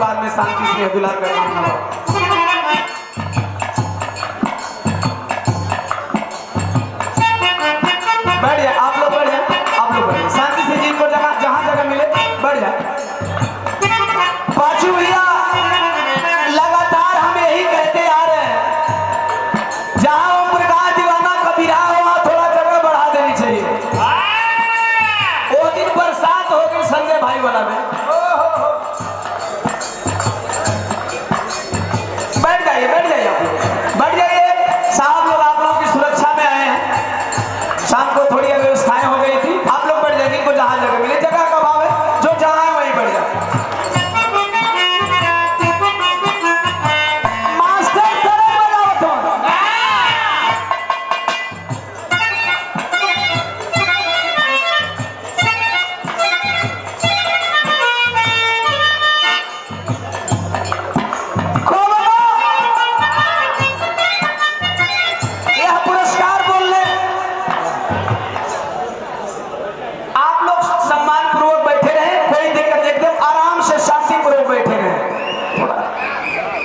आशीर्वाद में शांति से दुलार करना। बैठ जाए आप लोग, बैठ जाए आप लोग, बैठ जाए शांति से, जिनको जगह जहाँ जगह मिले बैठ जाए। पांचू भैया लगातार हम यही कहते आ रहे हैं, जहाँ ओम प्रकाश दीवाना कबीरा हो वहाँ थोड़ा जगह बढ़ा देनी चाहिए। वो दिन बरसात हो गई संजय भाई वाला में, बैठ जाइए आप लोग, बैठ जाइए साहब लोग, आप लोगों की सुरक्षा में आए हैं। शाम को थोड़ी व्यवस्थाएं हो गई थी, आप लोग बैठ जाइए, इनको जहाँ जगह मिले, जगह का अभाव है, जो जहाँ है वहीं बैठ जाए।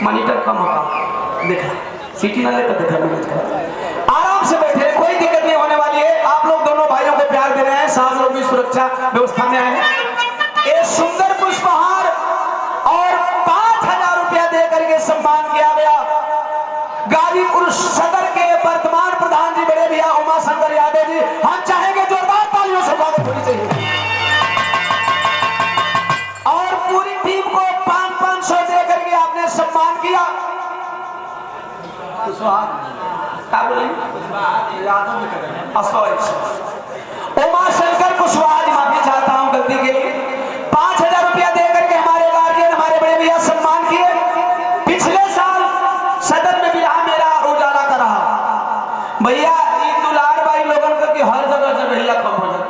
मॉनिटर कम होगा, देखा सीटी ना लेकर देखा, आराम से बैठे, कोई दिक्कत नहीं होने वाली है। आप लोग दोनों भाइयों को प्यार दे रहे हैं, साहब लोग भी सुरक्षा व्यवस्था में आए। ये सुंदर पुष्पहार और 5000 रुपया दे करके सम्मान किया गया गाजीपुर सदर के वर्तमान प्रधान जी बड़े भैया उमा शंकर यादव जी। हम चाहेंगे जोरदार तालियों से स्वागत होनी चाहिए, और पूरी टीम को 500 दे करके आपने सम्मान किया। उमा शंकर कुशवाहा जी, माफी चाहता हूं गलती के लिए। 5000 रुपया दे करके हमारे गार्जियन, हमारे बड़े भैया सम्मान किए। पिछले साल सदर में बियाह मेरा उजाला का रहा भैया, ये दुलार भाई लोगन का कि हर जगह जगहिया कम हो जाए,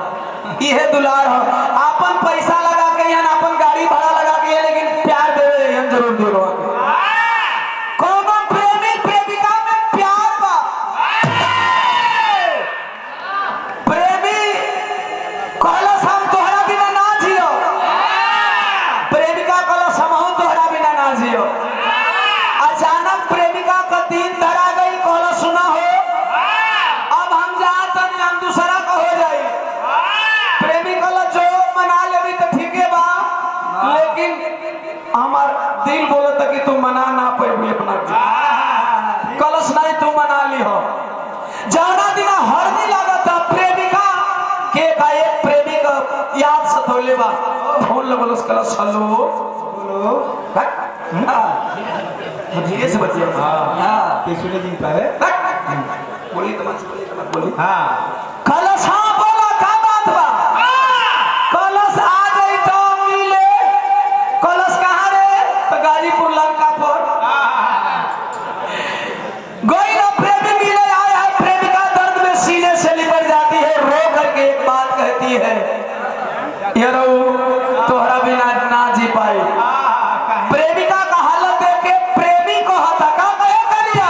ये दुलार हो, अपन पैसा लगा के यहाँ अपन गाड़ी भाड़ा लगा के, लेकिन प्यार दे जरूर दे। कौन प्रेमी प्रेमिका में प्यार बा, प्रेमी कहलस हम तोहरा बिना ना जियो, प्रेमिका कहलस हम तोहरा बिना ना जियो। अचानक प्रेमिका का दिन धरा गई, कहलस सुना हो अब हम जात हम दूसरा का हो जाए। प्रेमी कहलस जो मना लेबी तो ठीक है बा, लेकिन हमार दिल बोलता कि तू मना ना पाई अपना, कलश नहीं तू मना ली हो। जाना दिना हरदी लागता प्रेमिका के का एक प्रेमिक याद सतोले बा, फोन लगलस कलश हेलो बोलो, धीरे से बतिया, हां ते सुने दिन पावे बोली तो मत बोली, हां कलश, हां बोला का बात बा, कलश आ गई तो मिले। कलश कहाँ रे, तो गाजीपुर लंका पर गई ना, प्रेमी मिले आया है। प्रेमिका दर्द में सीने से लिपट जाती है, रो करके एक बात कहती है, यारो तोहरा बिना ना जी पाई। प्रेमिका का हालत देख के प्रेमी को हतका कहे करिया,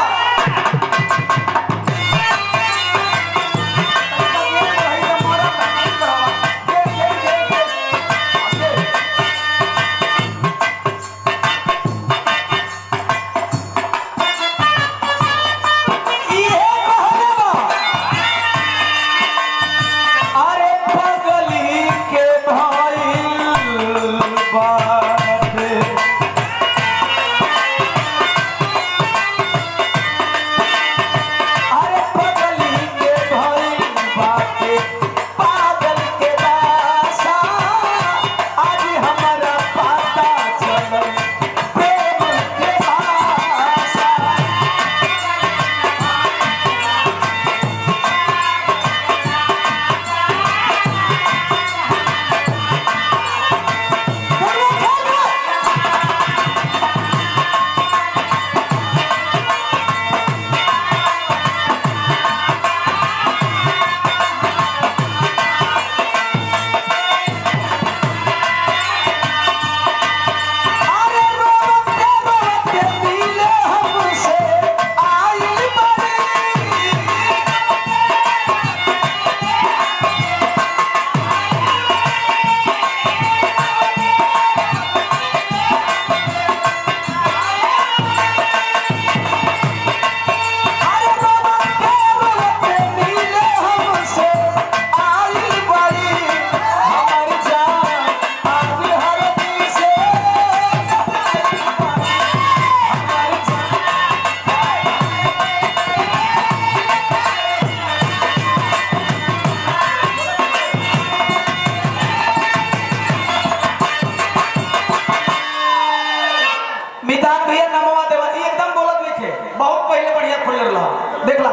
देख ला।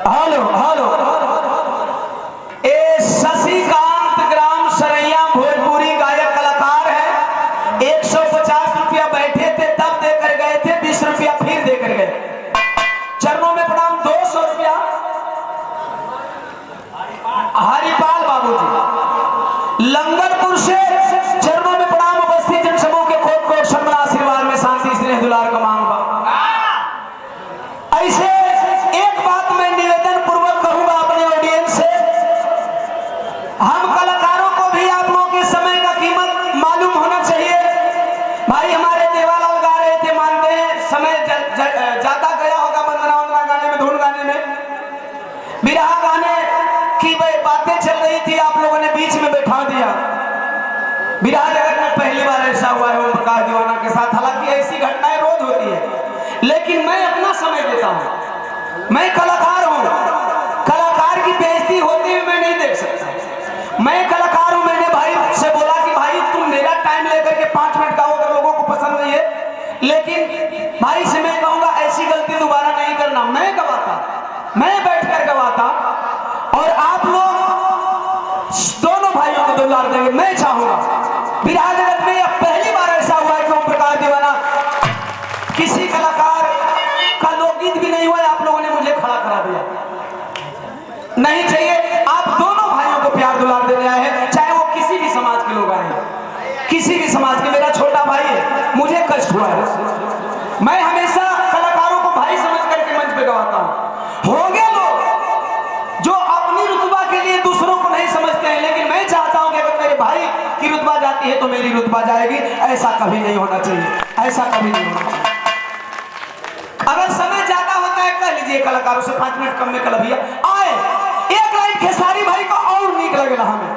हेलो हेलो ए शशिकांत ग्राम सरैया भोजपुरी गायक कलाकार है। 150 रुपया बैठे थे तब देकर गए थे, 20 रुपया फिर देकर गए। चरणों में प्रणाम। 200 रुपया हरिपाल बाबूजी लंगरपुर से चरणों में प्रणाम। उपस्थित जनसमूह के कोट कोट सम्मान आशीर्वाद में शांति स्नेह दुलार का मांग। ऐसे एक बात मैं निवेदन पूर्वक कहूंगा अपने ऑडियंस से, हम कलाकारों को भी आप लोगों के समय का कीमत मालूम होना चाहिए। भाई हमारे देवालाल गा रहे थे, मानते हैं समय ज्यादा गया होगा वंदना वंदना गाने में, धुन गाने में, बिरहा गाने की बातें चल रही थी, आप लोगों ने बीच में बैठा दिया। बिरहा जगत में पहली बार ऐसा हुआ है ओम प्रकाश दीवाना के साथ। हालांकि ऐसी घटनाएं रोज होती है, लेकिन मैं अपना समय देता हूं। मैं कलाकार हूं, कलाकार की बेइज्जती होती हुई मैं नहीं देख सकता। मैं कलाकार हूं। मैंने भाई से बोला कि भाई तुम मेरा टाइम लेकर के 5 मिनट गाओ, अगर लोगों को पसंद नहीं है। लेकिन भाई से मैं कहूंगा ऐसी गलती दोबारा नहीं करना। मैं गवाता, मैं बैठकर गवाता और आप लोग दोनों भाइयों को दुलार देंगे। मैं चाहूंगा बिरहा जगत में यह पहली बार ऐसा हुआ है कि ओम प्रकाश दीवाना किसी कलाकार का लोकगीत भी नहीं हुआ, आप लोगों ने मुझे खड़ा करा दिया। नहीं चाहिए। आप दोनों भाइयों को प्यार दुलार देने आए हैं, चाहे वो किसी भी समाज के लोग आए हैं, किसी भी समाज के। मेरा छोटा भाई है, मुझे कष्ट हुआ है। मैं हमेशा कलाकारों को भाई समझ करके मंच पे गवाता हूं। होंगे लोग जो अपनी रुतबा के लिए दूसरों को नहीं समझते हैं, लेकिन मैं चाहता हूं कि अगर मेरे भाई की रुतबा जाती है तो मेरी रुतबा जाएगी। ऐसा कभी नहीं होना चाहिए, ऐसा कभी नहीं होना चाहिए। अगर समय ज्यादा होता है कह लीजिए कलाकारों से 5 मिनट कम में कल भैया आए, एक लाइन खेसारी भाई को और नीक लगेगा हमें।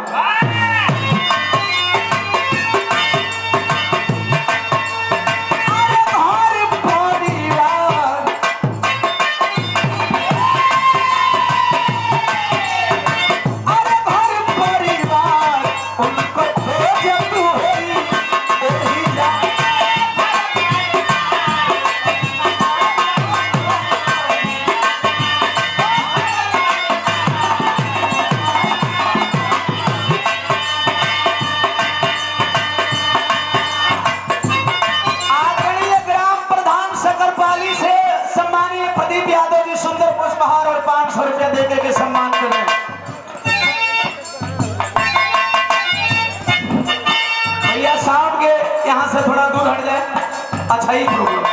सुंदर पुष्पहार और 500 रुपया देकर के सम्मान करें। भैया साउंड के यहाँ से थोड़ा दूर हट जाए, अच्छा ही प्रोग्राम।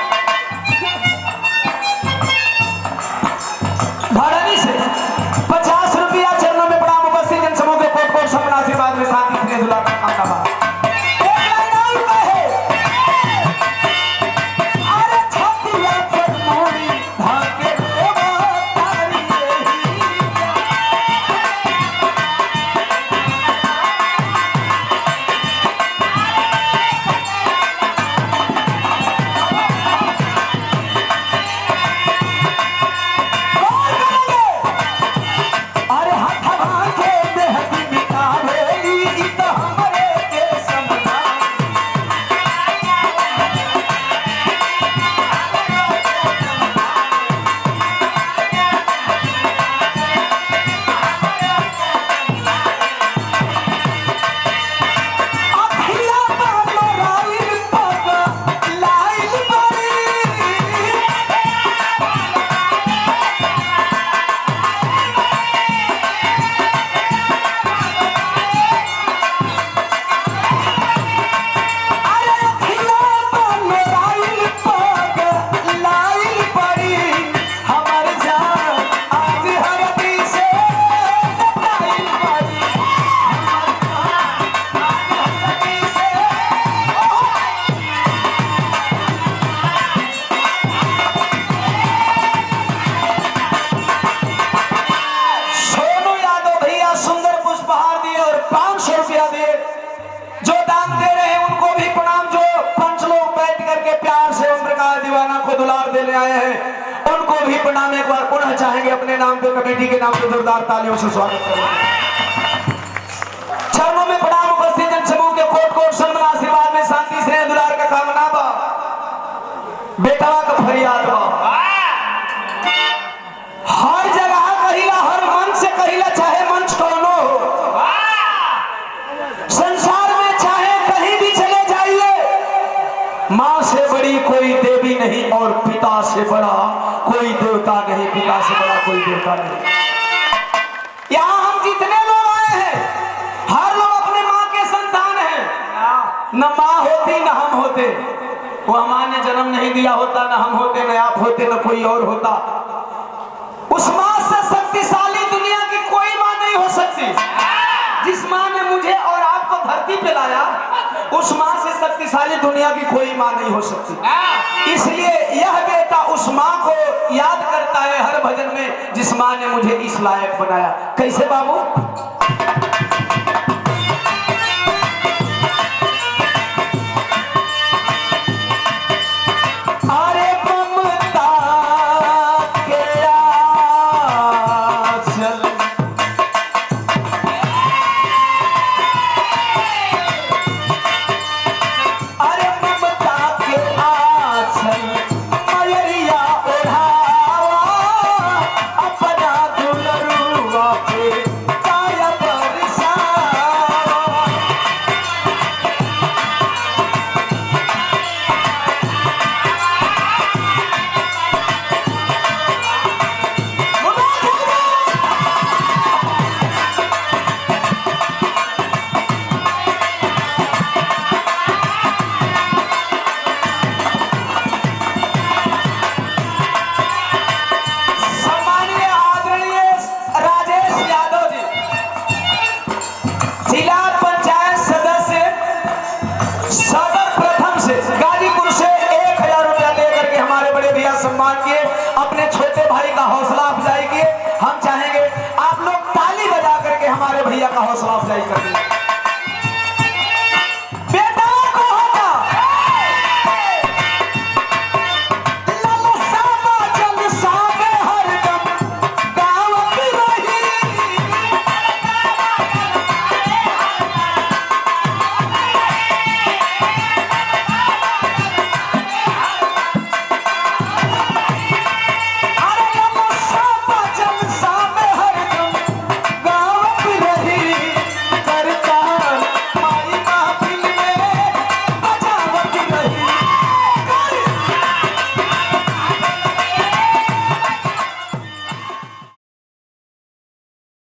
भड़नी से 50 रुपया चरणों में प्रणाम। उपस्थित जनसमूह के कोट कोट सम्मान आशीर्वाद में शांति स्नेह दुलार का मांग। उनको भी प्रणाम एक बार पुनः चाहेंगे अपने नाम पे, कमेटी के नाम पे जोरदार तालियों से स्वागत करेंगे। चरणों में प्रणाम। उपस्थित जनसमूह के कोट कोट सम्मान आशीर्वाद में शांति स्नेह दुलार का कामना बा, बेटवा का फरियाद बा। कोई देवी नहीं और पिता से बड़ा कोई देवता नहीं, पिता से बड़ा कोई देवता नहीं। यहाँ हम जितने लोग आए हैं हर लोग अपने माँ के संतान हैं। न माँ होती न हम होते, वो माँ ने जन्म नहीं दिया होता, न हम होते, न आप होते, न कोई और होता। उस माँ से शक्तिशाली दुनिया की कोई माँ नहीं हो सकती। जिस माँ ने मुझे और आपको धरती पे लाया, उस माँ से शक्तिशाली दुनिया की कोई माँ नहीं हो सकती। इसलिए यह बेटा उस माँ को याद करता है हर भजन में, जिस माँ ने मुझे इस लायक बनाया। कैसे बाबू? सम्मान किए, अपने छोटे भाई का हौसला अफजाई किए। हम चाहेंगे आप लोग ताली बजा करके हमारे भैया का हौसला अफजाई करें।